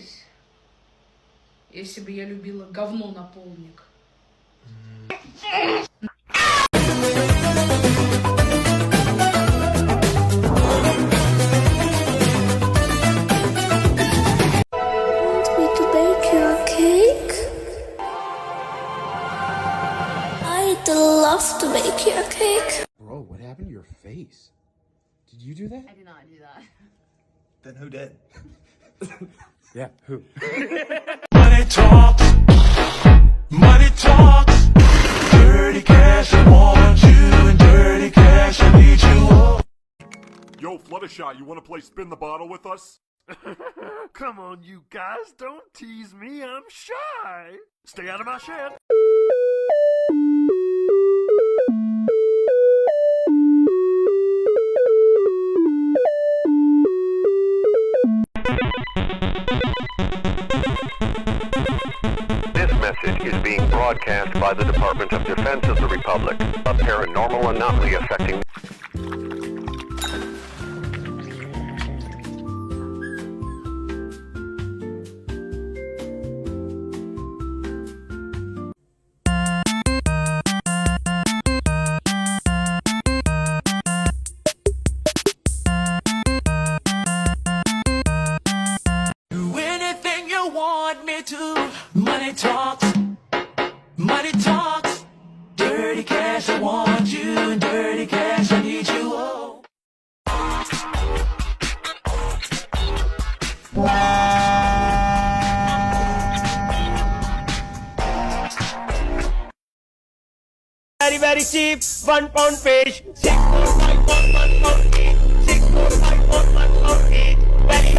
изменилось, если бы я любила говно на полдник? Want me to bake you a cake? I'd love to bake you a cake. Bro, what happened to your face? Did you do that? I did not do that. Then who did? Yeah, who? Money talks, money talks. Dirty cash, I want you, and dirty cash, I need you. Yo, Fluttershy, you wanna play spin the bottle with us? Come on, you guys, don't tease me, I'm shy. Stay out of my shed. This message is being broadcast by the Department of Defense of the Republic. A paranormal anomaly affecting... Do anything you want me to. Money talks, money talks. Dirty cash, I want you, and dirty cash, I need you. Oh. Very, very cheap, £1 fish. 645 for 1 pound each. 645 for 1 pound each. Very,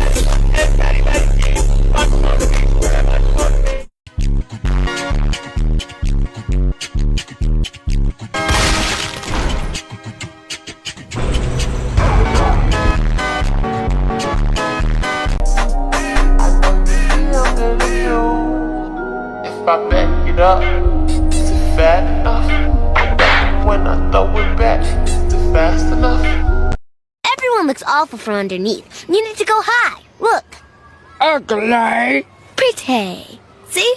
very, very cheap. £1 fish for £1 fish. If I back it up, is it fat enough? When I throw it back, is it fast enough? Everyone looks awful from underneath. You need to go high. Look. Ugly. Pretty. See?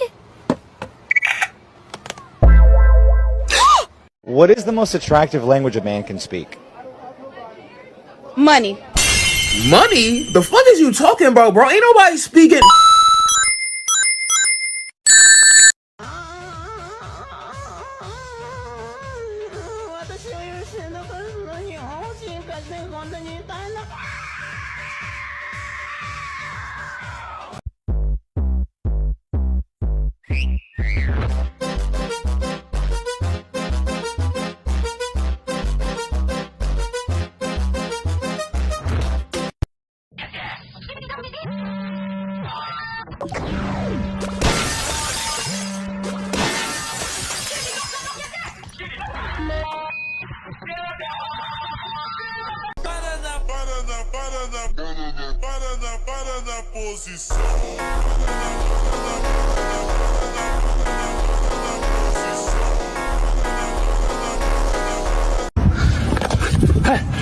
What is the most attractive language a man can speak? Money. Money? The fuck is you talking about, bro? Ain't nobody speaking.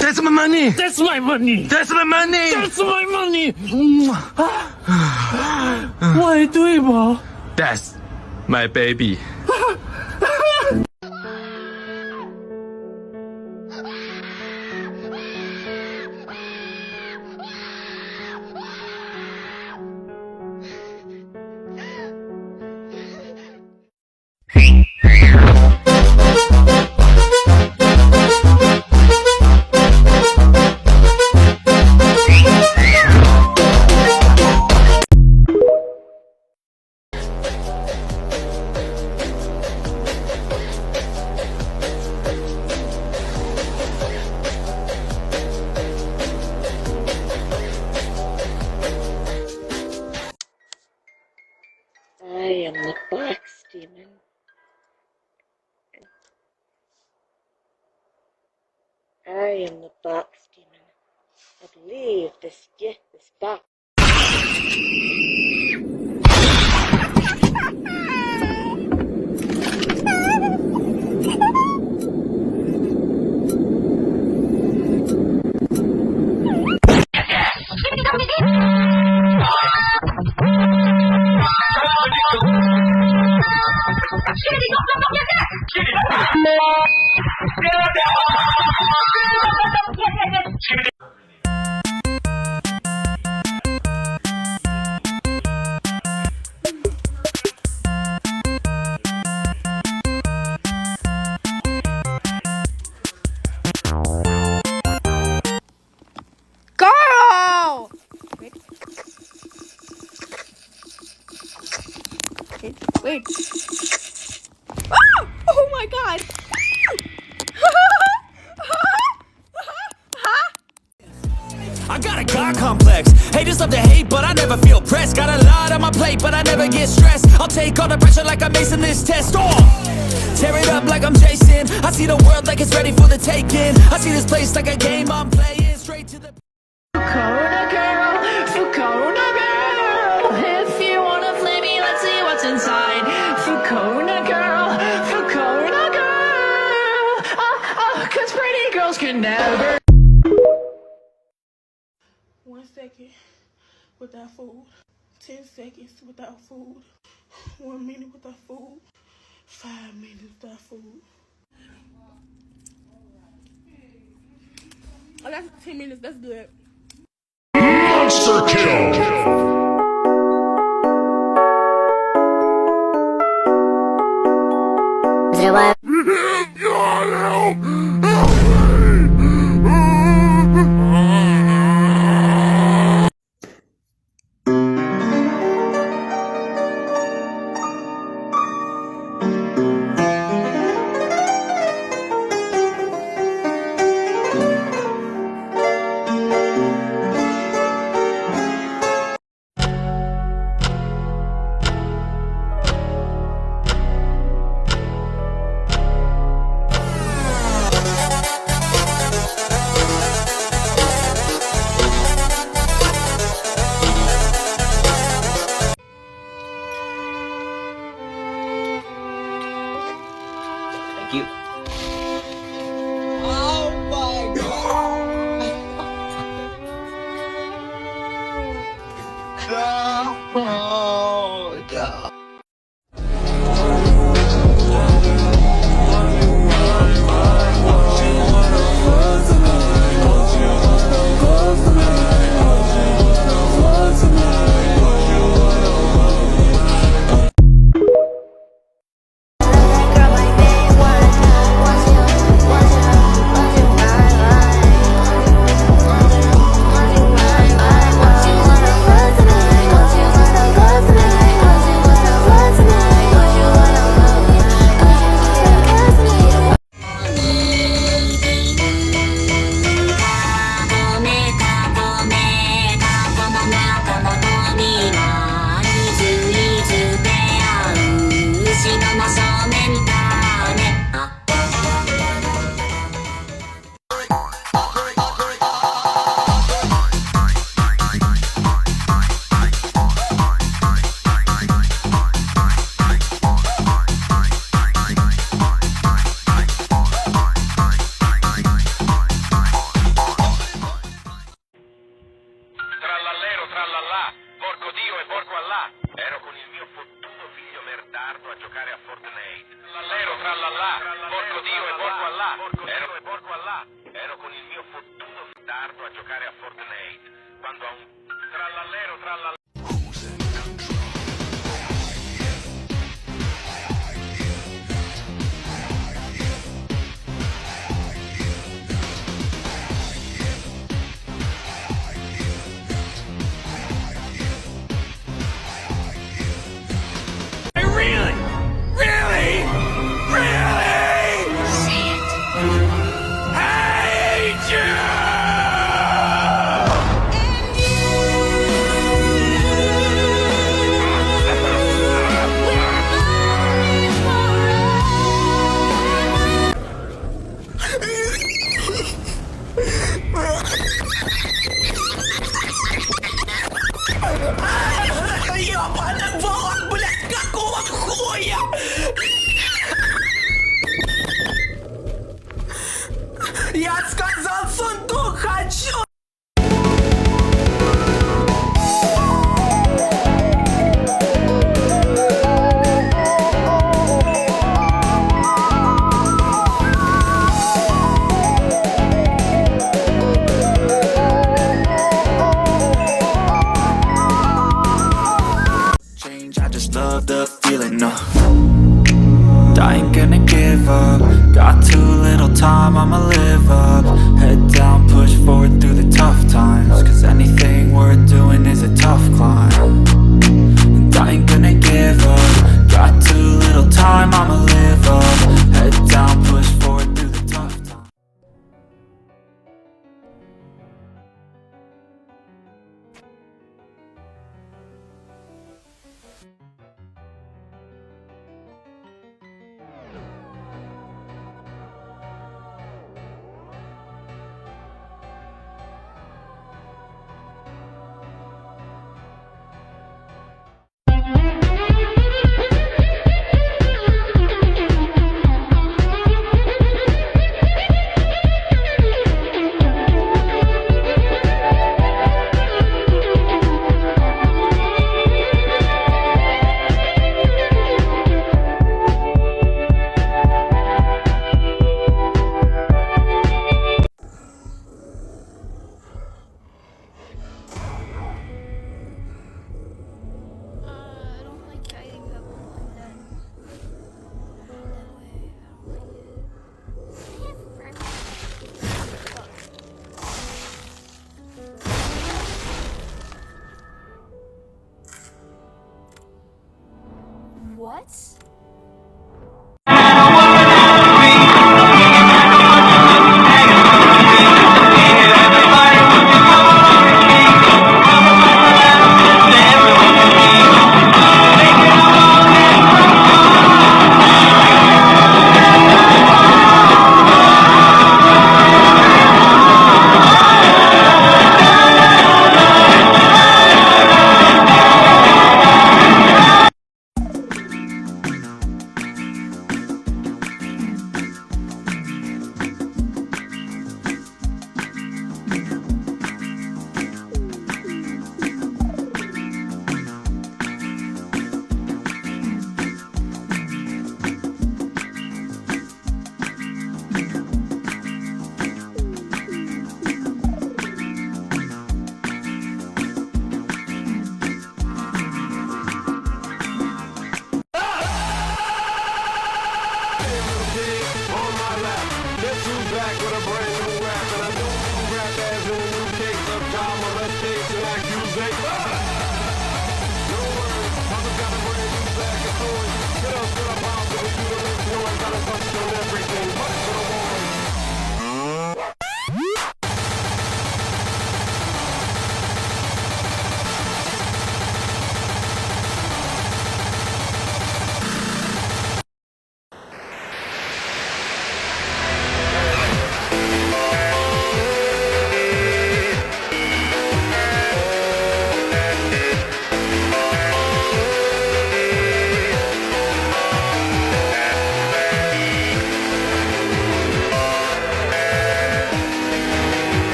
That's my money! That's my money! That's my money! That's my money! Why do it, bro? That's my baby. I am the box demon. I am the box demon. I believe this box. Girl! Wait. Ah! Oh my god! I got a God complex. Haters love to hate, but I never feel pressed. Got a lot on my plate, but I never get stressed. I'll take all the pressure like I'm acing this test. Tear it up like I'm Jason. I see the world like it's ready for the taking. I see this place like a game I'm playing. Straight to the Corona girl, Corona girl. If you wanna play me, let's see what's inside. Corona girl, Corona girl. 'Cause pretty girls can never. 1 second without food, 10 seconds without food, 1 minute without food, 5 minutes without food. Oh, that's 10 minutes, that's good. Monster kill! Thank you. love the feeling, no. I ain't gonna give up. Got too little time, I'ma live up. Head down, push forward through the tough times, cause anything worth doing is a tough climb. And I ain't gonna give up. Got too little time, I'ma live up. Head down, push forward through the tough times. What?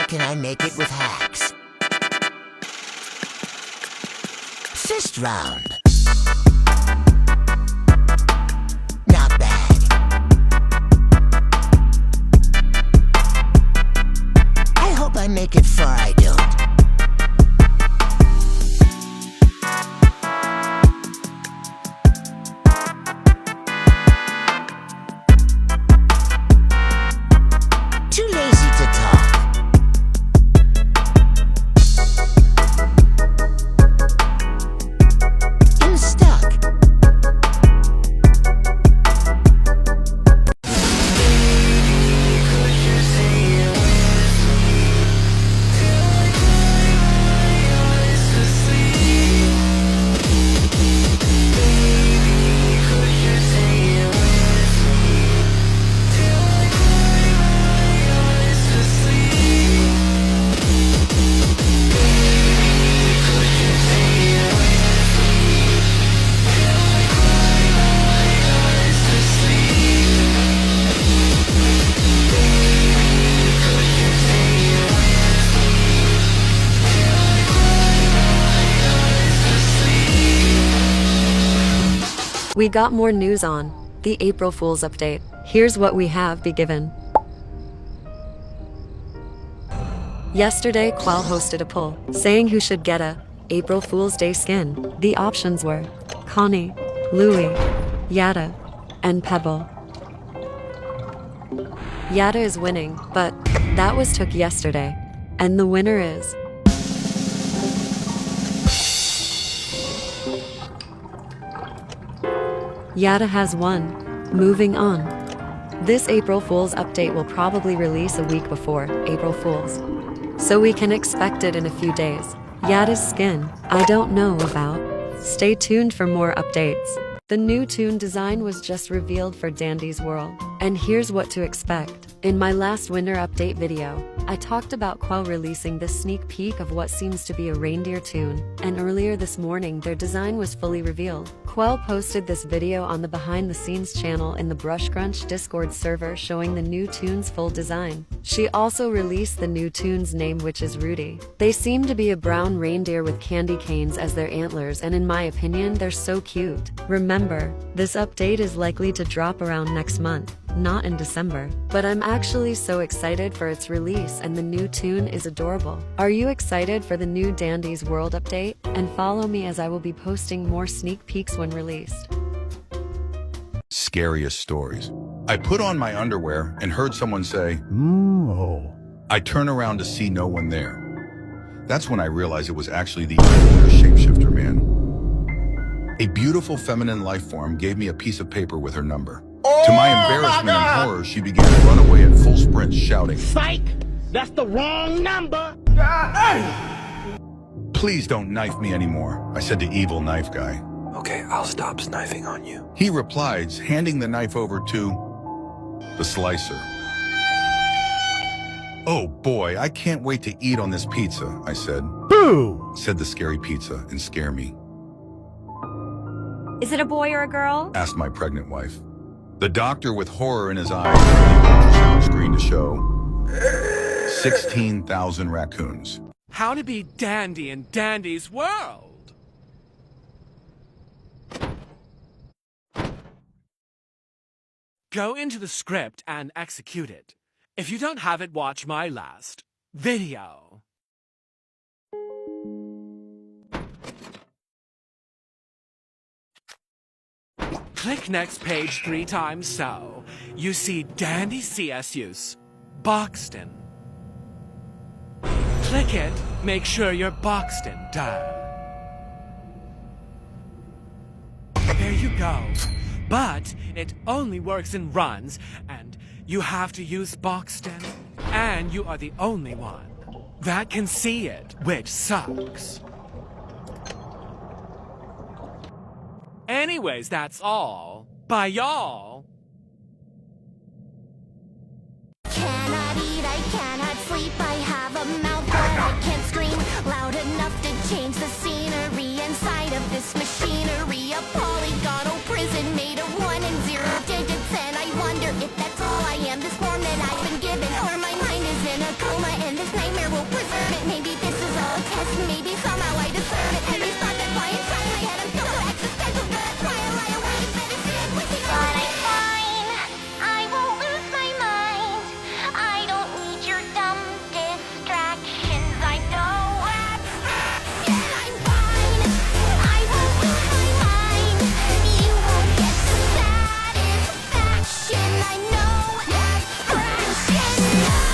Can I make it with hacks? Fist round. Not bad. I hope I make it far. I don't. Too lazy to talk. We got more news on The April Fool's update. Here's what we have been given. Yesterday, Qual hosted a poll saying who should get a April Fool's Day skin. The options were Connie, Louie, Yada, and Pebble. Yada is winning, but that was took yesterday. And the winner is Yada has won. Moving on. This April Fool's update will probably release a week before April Fool's, so we can expect it in a few days. Yada's skin, I don't know about. Stay tuned for more updates. The new tune design was just revealed for Dandy's World, and here's what to expect. In my last winter update video, I talked about Quell releasing this sneak peek of what seems to be a reindeer tune, and earlier this morning their design was fully revealed. Quell posted this video on the behind the scenes channel in the Brush Crunch Discord server showing the new tune's full design. She also released the new tune's name, which is Rudy. They seem to be a brown reindeer with candy canes as their antlers, and in my opinion they're so cute. Remember, this update is likely to drop around next month, not in December, but I'm actually so excited for its release, and the new tune is adorable. Are you excited for the new Dandy's World update? And follow me as I will be posting more sneak peeks when released. Scariest stories. I put on my underwear and heard someone say, "Oh." I turn around to see no one there. That's when I realized it was actually the shapeshifter man. A beautiful feminine life form gave me a piece of paper with her number. To my embarrassment and horror, she began to run away at full sprints, shouting, Psych! That's the wrong number! "Please don't knife me anymore," I said to Evil Knife Guy. Okay, I'll stop knifing on you. He replied, handing the knife over to the slicer. "Oh boy, I can't wait to eat on this pizza," I said. Boo! Said the scary pizza and scare me. Is it a boy or a girl? Asked my pregnant wife. The doctor, with horror in his eyes, turned the ultrasound screen to show 16,000 raccoons. How to be dandy in Dandy's World. Go into the script and execute it. If you don't have it, watch my last video. Click next page 3 times so you see Dandy CSU's boxed in. Click it, make sure you're boxed in, duh. There you go. But it only works in runs, and you have to use boxed in, and you are the only one that can see it, which sucks. Anyways, that's all. Bye, y'all. Cannot eat, I cannot sleep, I have a mouth but I can't scream loud enough to change the scenery inside of this machinery. A polygonal prison made of 1 and 0 digits, and I wonder if that's all I am, this form that I've been given, or my mind is in a coma and this nightmare will preserve it. Maybe this is all a test, maybe somehow I deserve it. Every thought that fly inside my head, I'm so existential that I try and lie awake, but it's in with the but I'm fine, I won't lose my mind. I don't need your dumb distractions, I know abstraction. I'm fine, I won't lose my mind. You won't get the satisfaction, I know abstraction, no.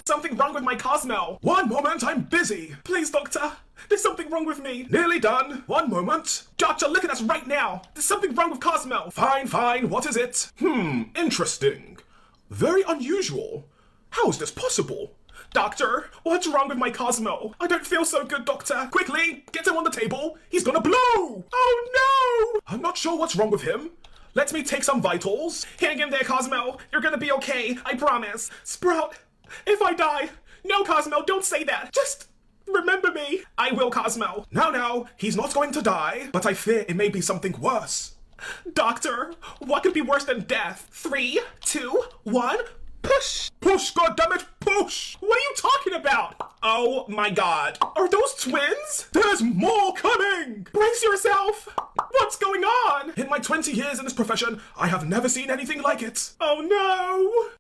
Something wrong with my Cosmo. One moment, I'm busy. Please, doctor. There's something wrong with me. Nearly done. One moment. Doctor, look at us right now. There's something wrong with Cosmo. Fine, fine. What is it? Interesting. Very unusual. How is this possible? Doctor, what's wrong with my Cosmo? I don't feel so good, doctor. Quickly, get him on the table. He's gonna blow. Oh no! I'm not sure what's wrong with him. Let me take some vitals. Hang in there, Cosmo. You're gonna be okay. I promise. Sprout, if I die, no, Cosmo, don't say that. Just remember me. I will, Cosmo. Now, he's not going to die, but I fear it may be something worse. Doctor, what could be worse than death? 3, 2, 1, Push! Push, goddammit, push! What are you talking about? Oh my god. Are those twins? There's more coming! Brace yourself! What's going on? In my 20 years in this profession, I have never seen anything like it. Oh no!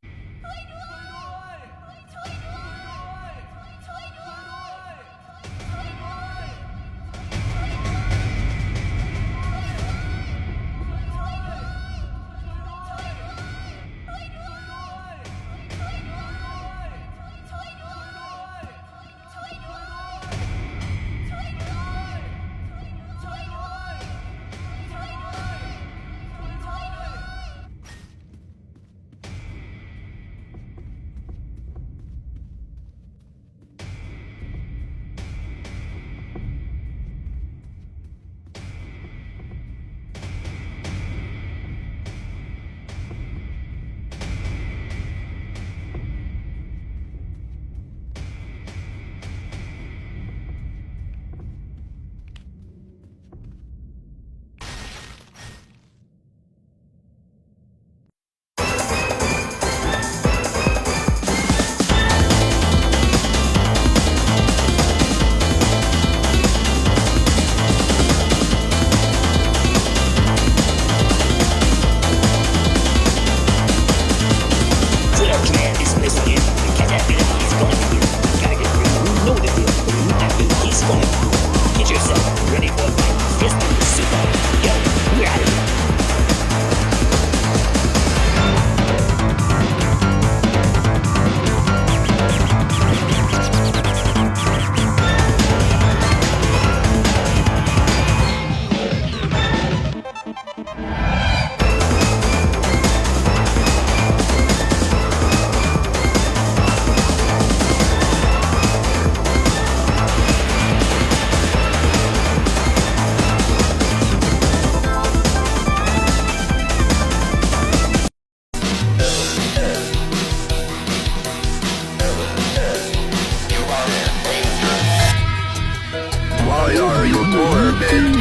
Why are you tormenting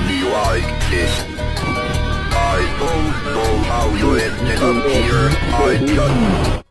me like this? I don't know how you ended up here. I just...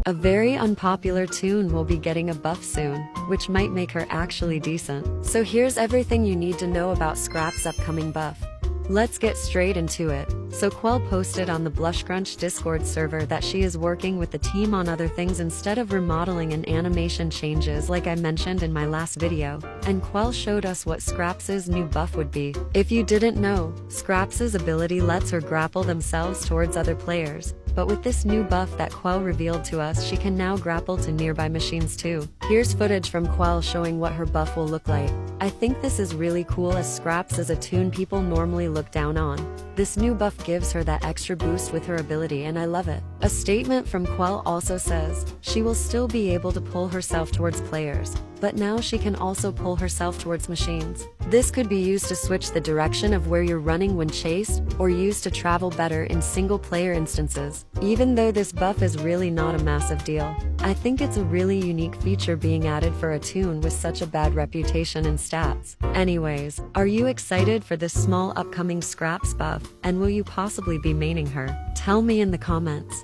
A very unpopular toon will be getting a buff soon, which might make her actually decent. So here's everything you need to know about Scrap's upcoming buff. Let's get straight into it. So Quell posted on the Blushcrunch Discord server that she is working with the team on other things instead of remodeling and animation changes like I mentioned in my last video, and Quell showed us what Scraps' new buff would be. If you didn't know, Scraps' ability lets her grapple themselves towards other players. But with this new buff that Quell revealed to us, she can now grapple to nearby machines too. Here's footage from Quell showing what her buff will look like. I think this is really cool as Scraps is a toon people normally look down on. This new buff gives her that extra boost with her ability and I love it. A statement from Quell also says, she will still be able to pull herself towards players, but now she can also pull herself towards machines. This could be used to switch the direction of where you're running when chased, or used to travel better in single-player instances. Even though this buff is really not a massive deal, I think it's a really unique feature being added for a toon with such a bad reputation and stats. Anyways, are you excited for this small upcoming Scraps buff, and will you possibly be maining her? Tell me in the comments.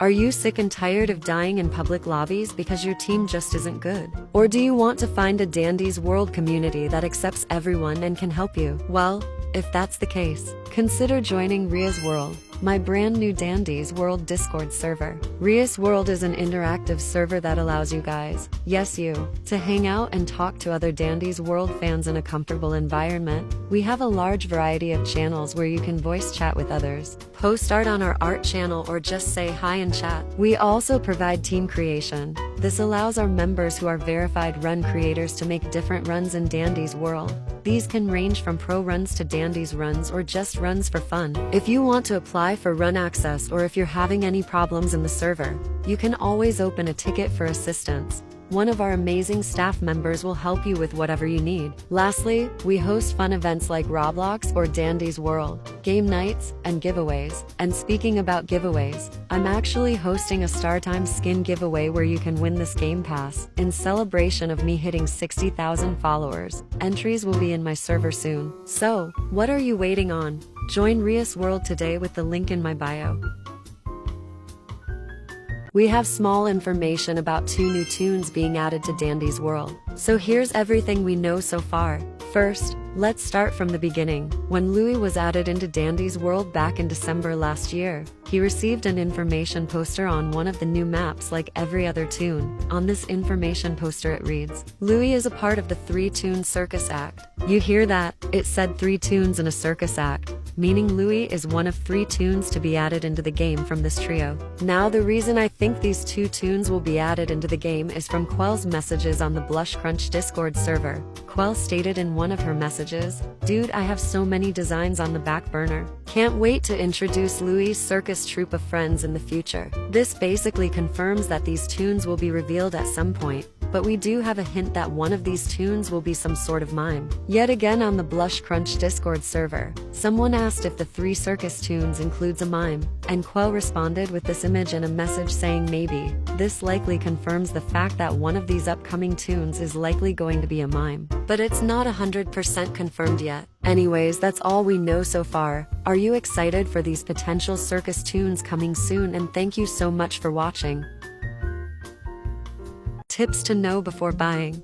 Are you sick and tired of dying in public lobbies because your team just isn't good? Or do you want to find a Dandy's World community that accepts everyone and can help you? Well, if that's the case, consider joining Ria's World, my brand new Dandy's World Discord server. Ria's World is an interactive server that allows you guys, yes you, to hang out and talk to other Dandy's World fans in a comfortable environment. We have a large variety of channels where you can voice chat with others, post art on our art channel, or just say hi and chat. We also provide team creation. This allows our members who are verified run creators to make different runs in Dandy's World. These can range from pro runs to Dandy's runs or just runs for fun. If you want to apply for run access or if you're having any problems in the server, you can always open a ticket for assistance. One of our amazing staff members will help you with whatever you need. Lastly, we host fun events like Roblox or Dandy's World, game nights, and giveaways. And speaking about giveaways, I'm actually hosting a StarTime skin giveaway where you can win this game pass in celebration of me hitting 60,000 followers. Entries will be in my server soon. So, what are you waiting on? Join Ria's World today with the link in my bio. We have small information about 2 new tunes being added to Dandy's World. So here's everything we know so far. First, let's start from the beginning. When Louis was added into Dandy's World back in December last year, he received an information poster on one of the new maps like every other tune. On this information poster it reads, Louis is a part of the 3-tune circus act. You hear that? It said 3 tunes in a circus act, meaning Louis is one of 3 tunes to be added into the game from this trio. Now the reason I think these 2 tunes will be added into the game is from Quell's messages on the Blush Crunch Discord server. Quell stated in one of her messages, "Dude, I have so many designs on the back burner. Can't wait to introduce Louis' circus troupe of friends in the future." This basically confirms that these tunes will be revealed at some point, but we do have a hint that one of these tunes will be some sort of mime. Yet again on the Blush Crunch Discord server, someone asked if the 3 circus tunes includes a mime, and Quell responded with this image and a message saying maybe. This likely confirms the fact that one of these upcoming tunes is likely going to be a mime. But it's not 100% confirmed yet. Anyways, that's all we know so far. Are you excited for these potential circus tunes coming soon? And thank you so much for watching. Tips to know before buying.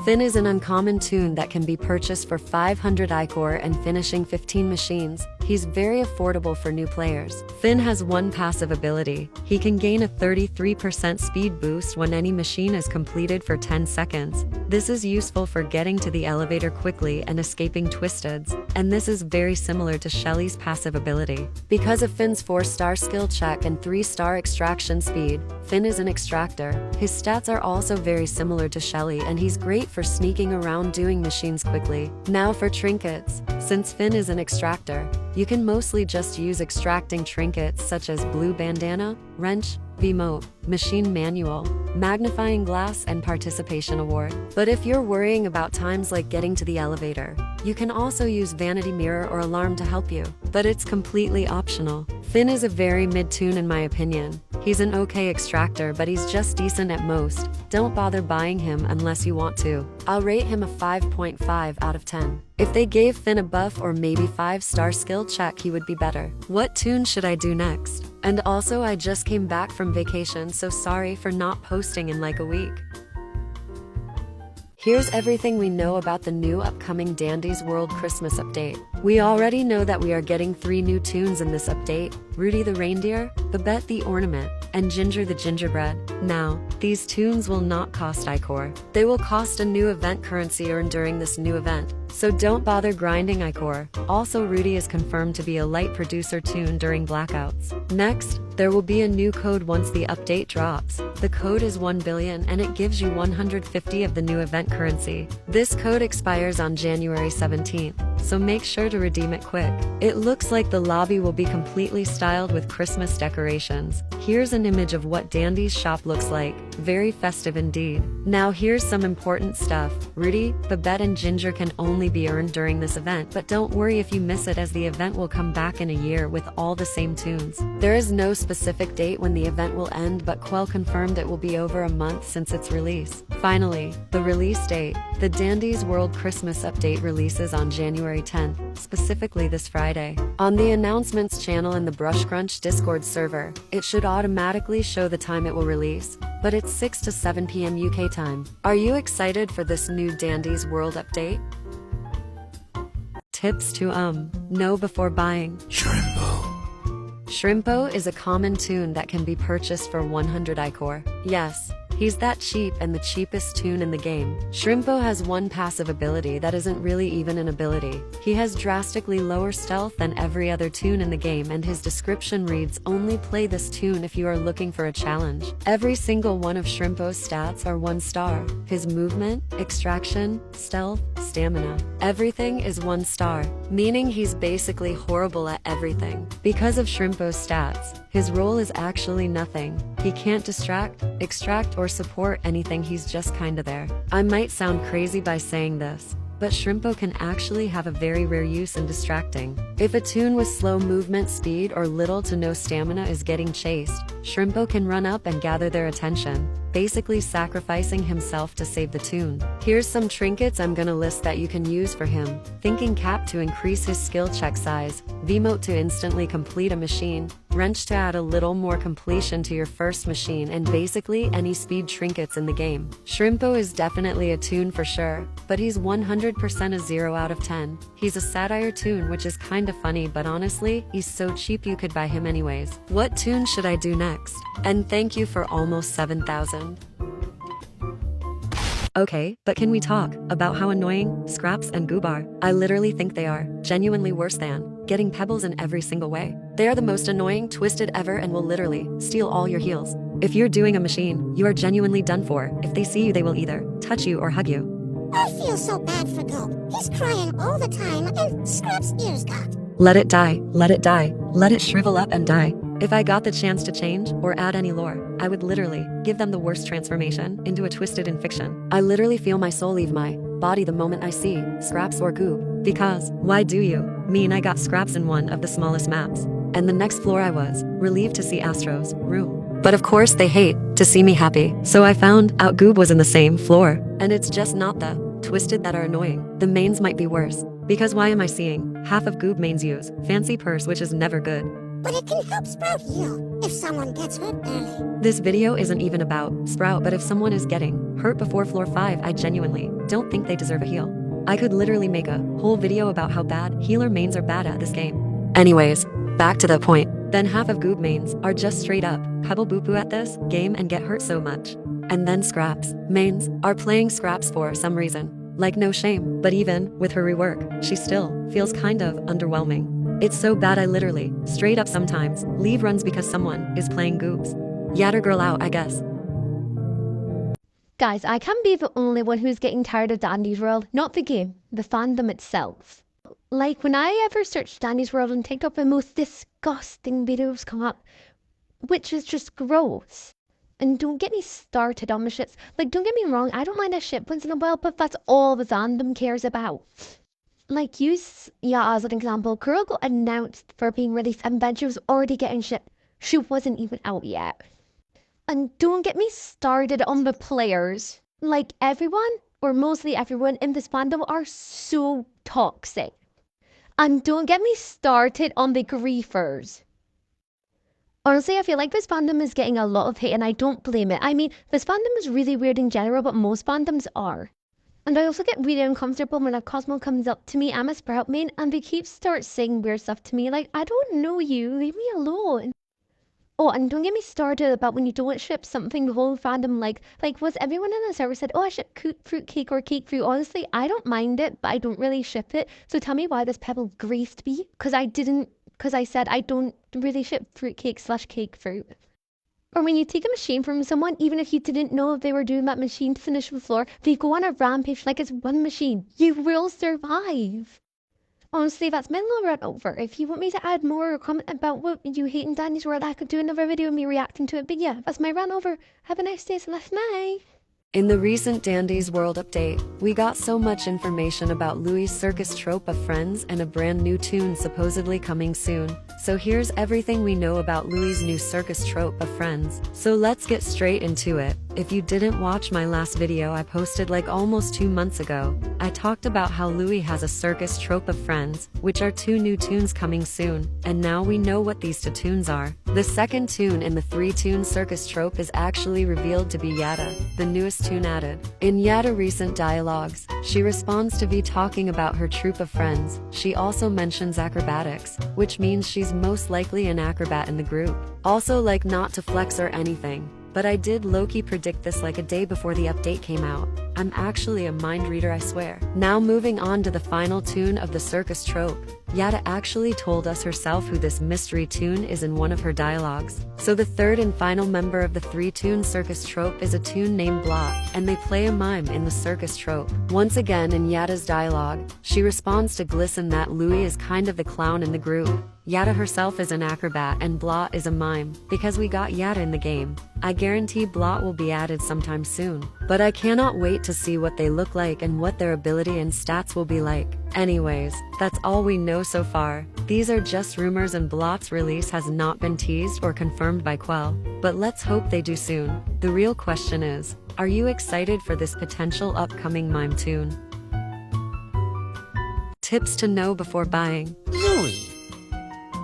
Finn is an uncommon tune that can be purchased for 500 ichor and finishing 15 machines. He's very affordable for new players. Finn has one passive ability. He can gain a 33% speed boost when any machine is completed for 10 seconds. This is useful for getting to the elevator quickly and escaping twisteds, and this is very similar to Shelly's passive ability. Because of Finn's 4-star skill check and 3-star extraction speed, Finn is an extractor. His stats are also very similar to Shelly, and he's great for sneaking around doing machines quickly. Now for trinkets. Since Finn is an extractor, you can mostly just use extracting trinkets such as blue bandana, wrench, V-mote, machine manual, magnifying glass, and participation award. But if you're worrying about times like getting to the elevator, you can also use vanity mirror or alarm to help you, but it's completely optional. Finn is a very mid-tune in my opinion. He's an okay extractor, but he's just decent at most. Don't bother buying him unless you want to. I'll rate him a 5.5 out of 10. If they gave Finn a buff or maybe 5-star skill check, he would be better. What tune should I do next? And also, I just came back from vacation, so sorry for not posting in like a week. Here's everything we know about the new upcoming Dandy's World Christmas update. We already know that we are getting 3 new tunes in this update: Rudy the Reindeer, Babette the Ornament, and Ginger the Gingerbread. Now, these tunes will not cost ichor. They will cost a new event currency earned during this new event. so don't bother grinding iCore. Also, Rudy is confirmed to be a light producer tune during blackouts. Next, there will be a new code once the update drops. The code is 1 billion and it gives you 150 of the new event currency. This code expires on January 17th, so make sure to redeem it quick. It looks like the lobby will be completely styled with Christmas decorations. Here's an image of what Dandy's shop looks like. Very festive indeed. Now here's some important stuff. Rudy, Babette and Ginger can only be earned during this event, but don't worry if you miss it, as the event will come back in a year with all the same tunes. There is no specific date when the event will end, but Quell confirmed it will be over a month since its release. Finally, the release date. The Dandy's World Christmas Update releases on January 10th, specifically this Friday. On the announcements channel in the Brush Crunch Discord server, it should automatically show the time it will release, but it's 6 to 7 p.m. UK time. Are you excited for this new Dandy's World Update? Tips to know before buying. Shrimpo is a common tune that can be purchased for 100 iCore. Yes, he's that cheap and the cheapest tune in the game. Shrimpo has one passive ability that isn't really even an ability. He has drastically lower stealth than every other tune in the game, and his description reads, "Only play this tune if you are looking for a challenge." Every single one of Shrimpo's stats are 1 star. His movement, extraction, stealth, stamina, everything is 1 star, meaning he's basically horrible at everything. Because of Shrimpo's stats, his role is actually nothing. He can't distract, extract, or support anything. He's just kinda there. I might sound crazy by saying this, but Shrimpo can actually have a very rare use in distracting. If a tune with slow movement speed or little to no stamina is getting chased, Shrimpo can run up and gather their attention, basically sacrificing himself to save the tune. Here's some trinkets I'm gonna list that you can use for him. Thinking Cap to increase his skill check size, Vmote to instantly complete a machine, Wrench to add a little more completion to your first machine, and basically any speed trinkets in the game. Shrimpo is definitely a tune for sure, but he's 100% a 0 out of 10. He's a satire tune, which is kinda funny, but honestly, he's so cheap you could buy him anyways. What tune should I do next? And thank you for almost 7,000. Okay, but can we talk about how annoying Scraps and Goob are? I literally think they are genuinely worse than getting pebbles in every single way. They are the most annoying, twisted ever, and will literally steal all your heals. If you're doing a machine, you are genuinely done for. If they see you, they will either touch you or hug you. I feel so bad for Goob. He's crying all the time, and Scraps' ears got. Let it die, let it die, let it shrivel up and die. If I got the chance to change or add any lore, I would literally give them the worst transformation into a twisted infection. I literally feel my soul leave my body the moment I see Scraps or Goob. Because, why do you mean I got Scraps in one of the smallest maps? And the next floor I was relieved to see Astro's room. But of course they hate to see me happy, so I found out Goob was in the same floor. And it's just not the twisted that are annoying. The mains might be worse. Because why am I seeing half of Goob mains use Fancy Purse, which is never good. But it can help Sprout heal if someone gets hurt early. This video isn't even about Sprout, but if someone is getting hurt before floor 5, I genuinely don't think they deserve a heal. I could literally make a whole video about how bad healer mains are bad at this game. Anyways, back to the point. Then half of Goob mains are just straight up pebble boopoo at this game and get hurt so much. And then Scraps mains are playing Scraps for some reason. Like, no shame, but even with her rework, she still feels kind of underwhelming. It's so bad I literally, straight up sometimes, leave runs because someone is playing Goobs. Yatter girl out, I guess. Guys, I can't be the only one who's getting tired of Dandy's World. Not the game, the fandom itself. Like, when I ever search Dandy's World on TikTok, the most disgusting videos come up, which is just gross. And don't get me started on the shits. Like, don't get me wrong, I don't mind a shit once in a while, but that's all the fandom cares about. Like, as an example, Girl got announced for being released and then she was already getting shipped. She wasn't even out yet. And don't get me started on the players. Like, everyone, or mostly everyone in this fandom are so toxic. And don't get me started on the griefers. Honestly, I feel like this fandom is getting a lot of hate and I don't blame it. I mean, this fandom is really weird in general, but most fandoms are. And I also get really uncomfortable when a Cosmo comes up to me, I'm a Sprout main, and they keep saying weird stuff to me, like, I don't know you, leave me alone. Oh, and don't get me started about when you don't ship something the whole fandom like was everyone in the server said, oh, I ship fruitcake or cake fruit. Honestly, I don't mind it, but I don't really ship it. So tell me why this pebble graced me, because I said I don't really ship fruitcake / cake fruit. Or when you take a machine from someone, even if you didn't know if they were doing that machine to finish the floor, they go on a rampage like it's one machine. You will survive. Honestly, that's my little rant over. If you want me to add more or comment about what you hate in Danny's World, I could do another video of me reacting to it. But yeah, that's my rant over. Have a nice day, Celeste. Bye. In the recent Dandy's World update, we got so much information about Louis' circus trope of friends and a brand new tune supposedly coming soon. So here's everything we know about Louis' new circus trope of friends. So let's get straight into it. If you didn't watch my last video I posted like almost 2 months ago, I talked about how Louis has a circus trope of friends, which are 2 new tunes coming soon, and now we know what these 2 tunes are. The second tune in the 3-tune circus trope is actually revealed to be Yada, the newest tune added. In Yada recent dialogues, she responds to V talking about her troupe of friends. She also mentions acrobatics, which means she's most likely an acrobat in the group. Also, like, not to flex or anything, but I did low-key predict this like a day before the update came out. I'm actually a mind reader, I swear. Now moving on to the final tune of the circus trope. Yada actually told us herself who this mystery tune is in one of her dialogues. So the third and final member of the 3-tune circus trope is a tune named Blot, and they play a mime in the circus trope. Once again in Yada's dialogue, she responds to Glisten that Louis is kind of the clown in the group. Yada herself is an acrobat and Blot is a mime, because we got Yada in the game. I guarantee Blot will be added sometime soon, but I cannot wait to see what they look like and what their ability and stats will be like. Anyways, that's all we know so far. These are just rumors and Blot's release has not been teased or confirmed by Quell, but let's hope they do soon. The real question is, are you excited for this potential upcoming mime tune? Tips to know before buying.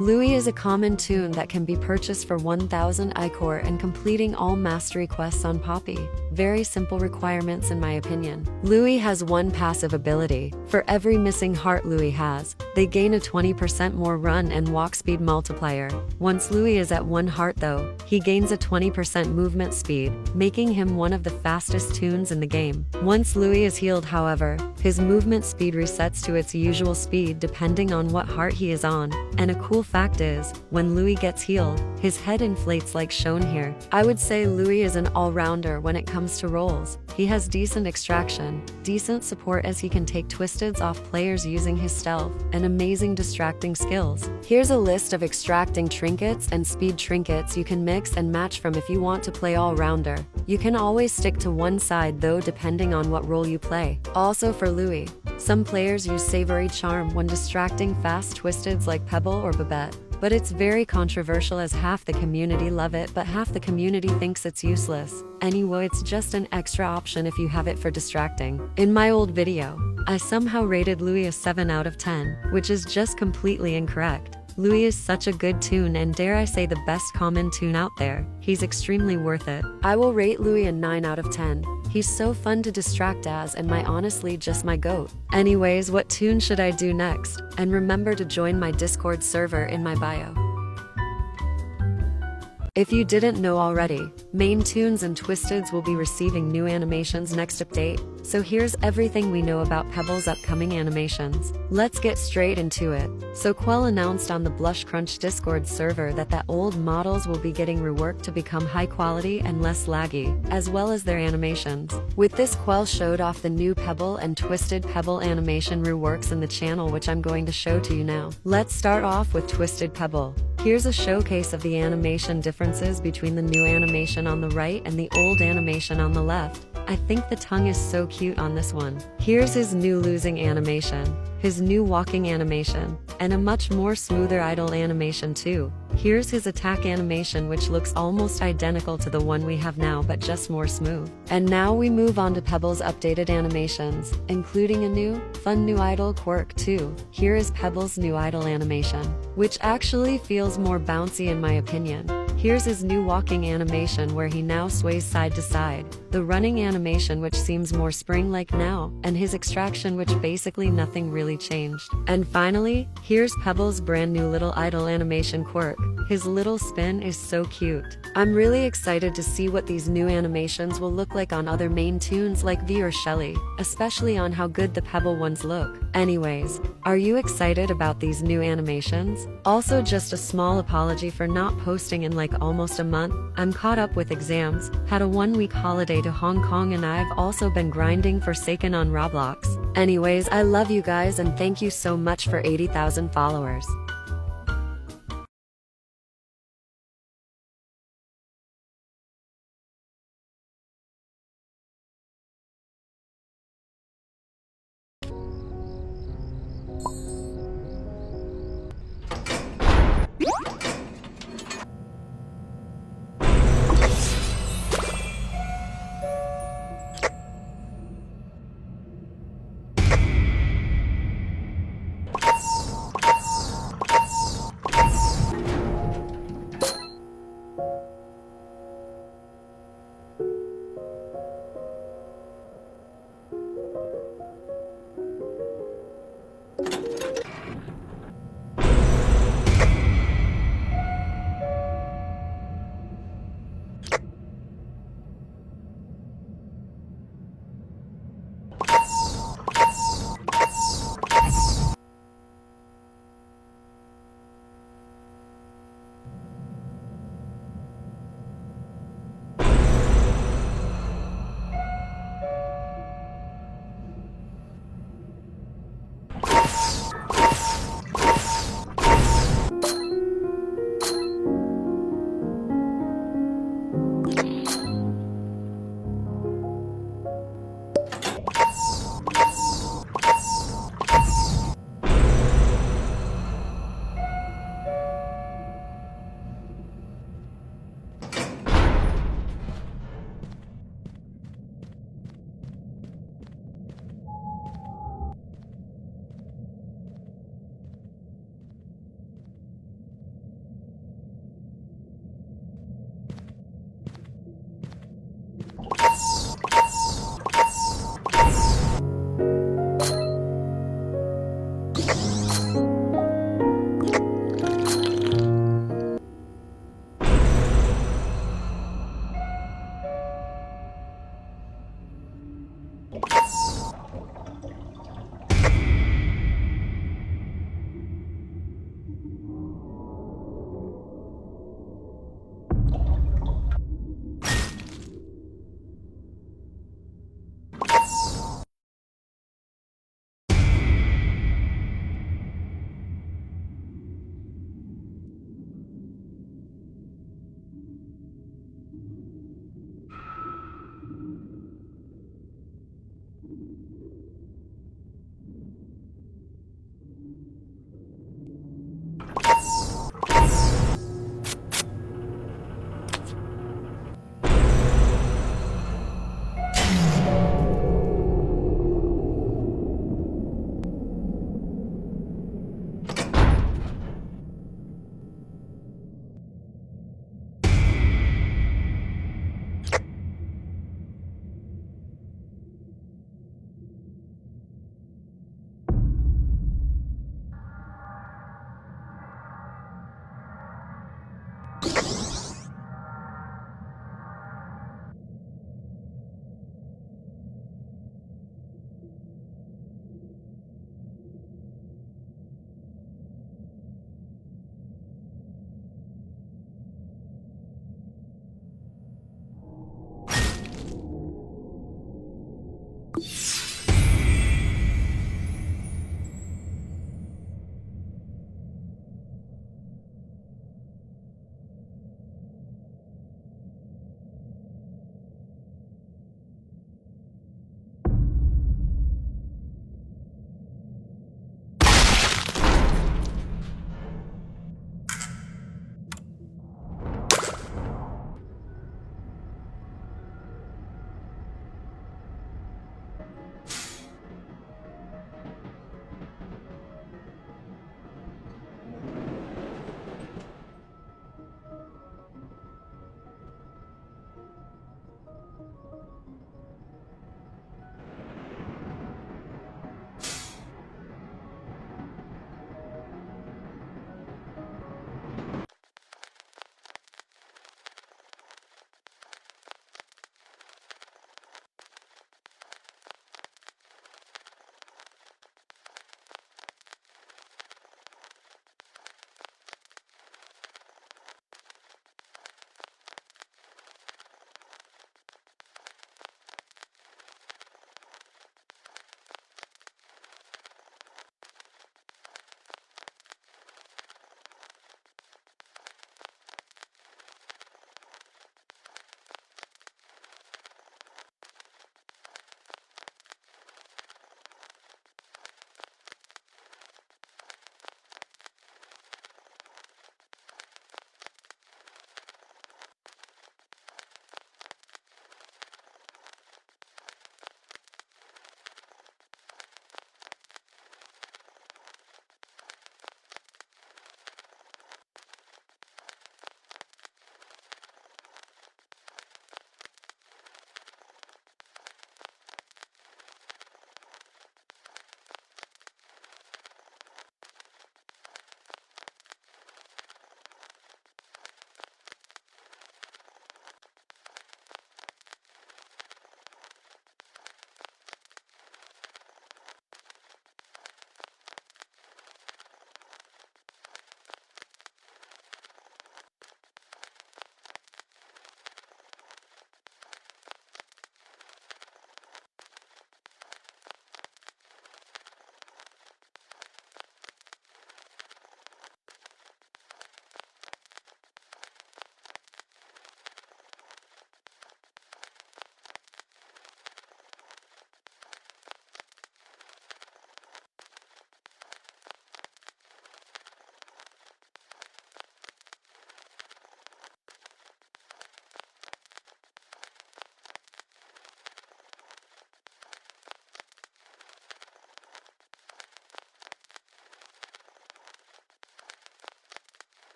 Louis is a common tune that can be purchased for 1000 Ichor and completing all mastery quests on Poppy. Very simple requirements in my opinion. Louis has 1 passive ability. For every missing heart Louis has, they gain a 20% more run and walk speed multiplier. Once Louis is at 1 heart though, he gains a 20% movement speed, making him one of the fastest tunes in the game. Once Louis is healed however, his movement speed resets to its usual speed depending on what heart he is on, and a cool fact is, when Louis gets healed, his head inflates like shown here. I would say Louis is an all-rounder when it comes to rolls. He has decent extraction, decent support as he can take twisteds off players using his stealth, and amazing distracting skills. Here's a list of extracting trinkets and speed trinkets you can mix and match from if you want to play all-rounder. You can always stick to one side though depending on what role you play. Also for Louis, some players use Savory Charm when distracting fast twisteds like Pebble or Babette. But it's very controversial as half the community love it but half the community thinks it's useless. Anyway, it's just an extra option if you have it for distracting. In my old video, I somehow rated Louis a 7 out of 10, which is just completely incorrect. Louis is such a good tune and dare I say the best common tune out there. He's extremely worth it. I will rate Louis a 9 out of 10. He's so fun to distract as and honestly just my goat. Anyways, what tune should I do next? And remember to join my Discord server in my bio. If you didn't know already, Main Tunes and Twisteds will be receiving new animations next update, so here's everything we know about Pebble's upcoming animations. Let's get straight into it. So Quell announced on the Blush Crunch Discord server that old models will be getting reworked to become high quality and less laggy, as well as their animations. With this, Quell showed off the new Pebble and Twisted Pebble animation reworks in the channel, which I'm going to show to you now. Let's start off with Twisted Pebble. Here's a showcase of the animation differences between the new animation on the right and the old animation on the left. I think the tongue is so cute on this one. Here's his new losing animation, his new walking animation, and a much more smoother idle animation too. Here's his attack animation, which looks almost identical to the one we have now but just more smooth. And now we move on to Pebble's updated animations, including a fun new idle quirk too. Here is Pebble's new idle animation, which actually feels more bouncy in my opinion. Here's his new walking animation where he now sways side to side, the running animation which seems more spring-like now, and his extraction which basically nothing really changed. And finally, here's Pebble's brand new little idle animation quirk. His little spin is so cute. I'm really excited to see what these new animations will look like on other main tunes like V or Shelly, especially on how good the Pebble ones look. Anyways, are you excited about these new animations? Also, just a small apology for not posting in like almost a month. I'm caught up with exams, had a 1-week holiday to Hong Kong, and I've also been grinding Forsaken on Roblox. Anyways, I love you guys and thank you so much for 80,000 followers.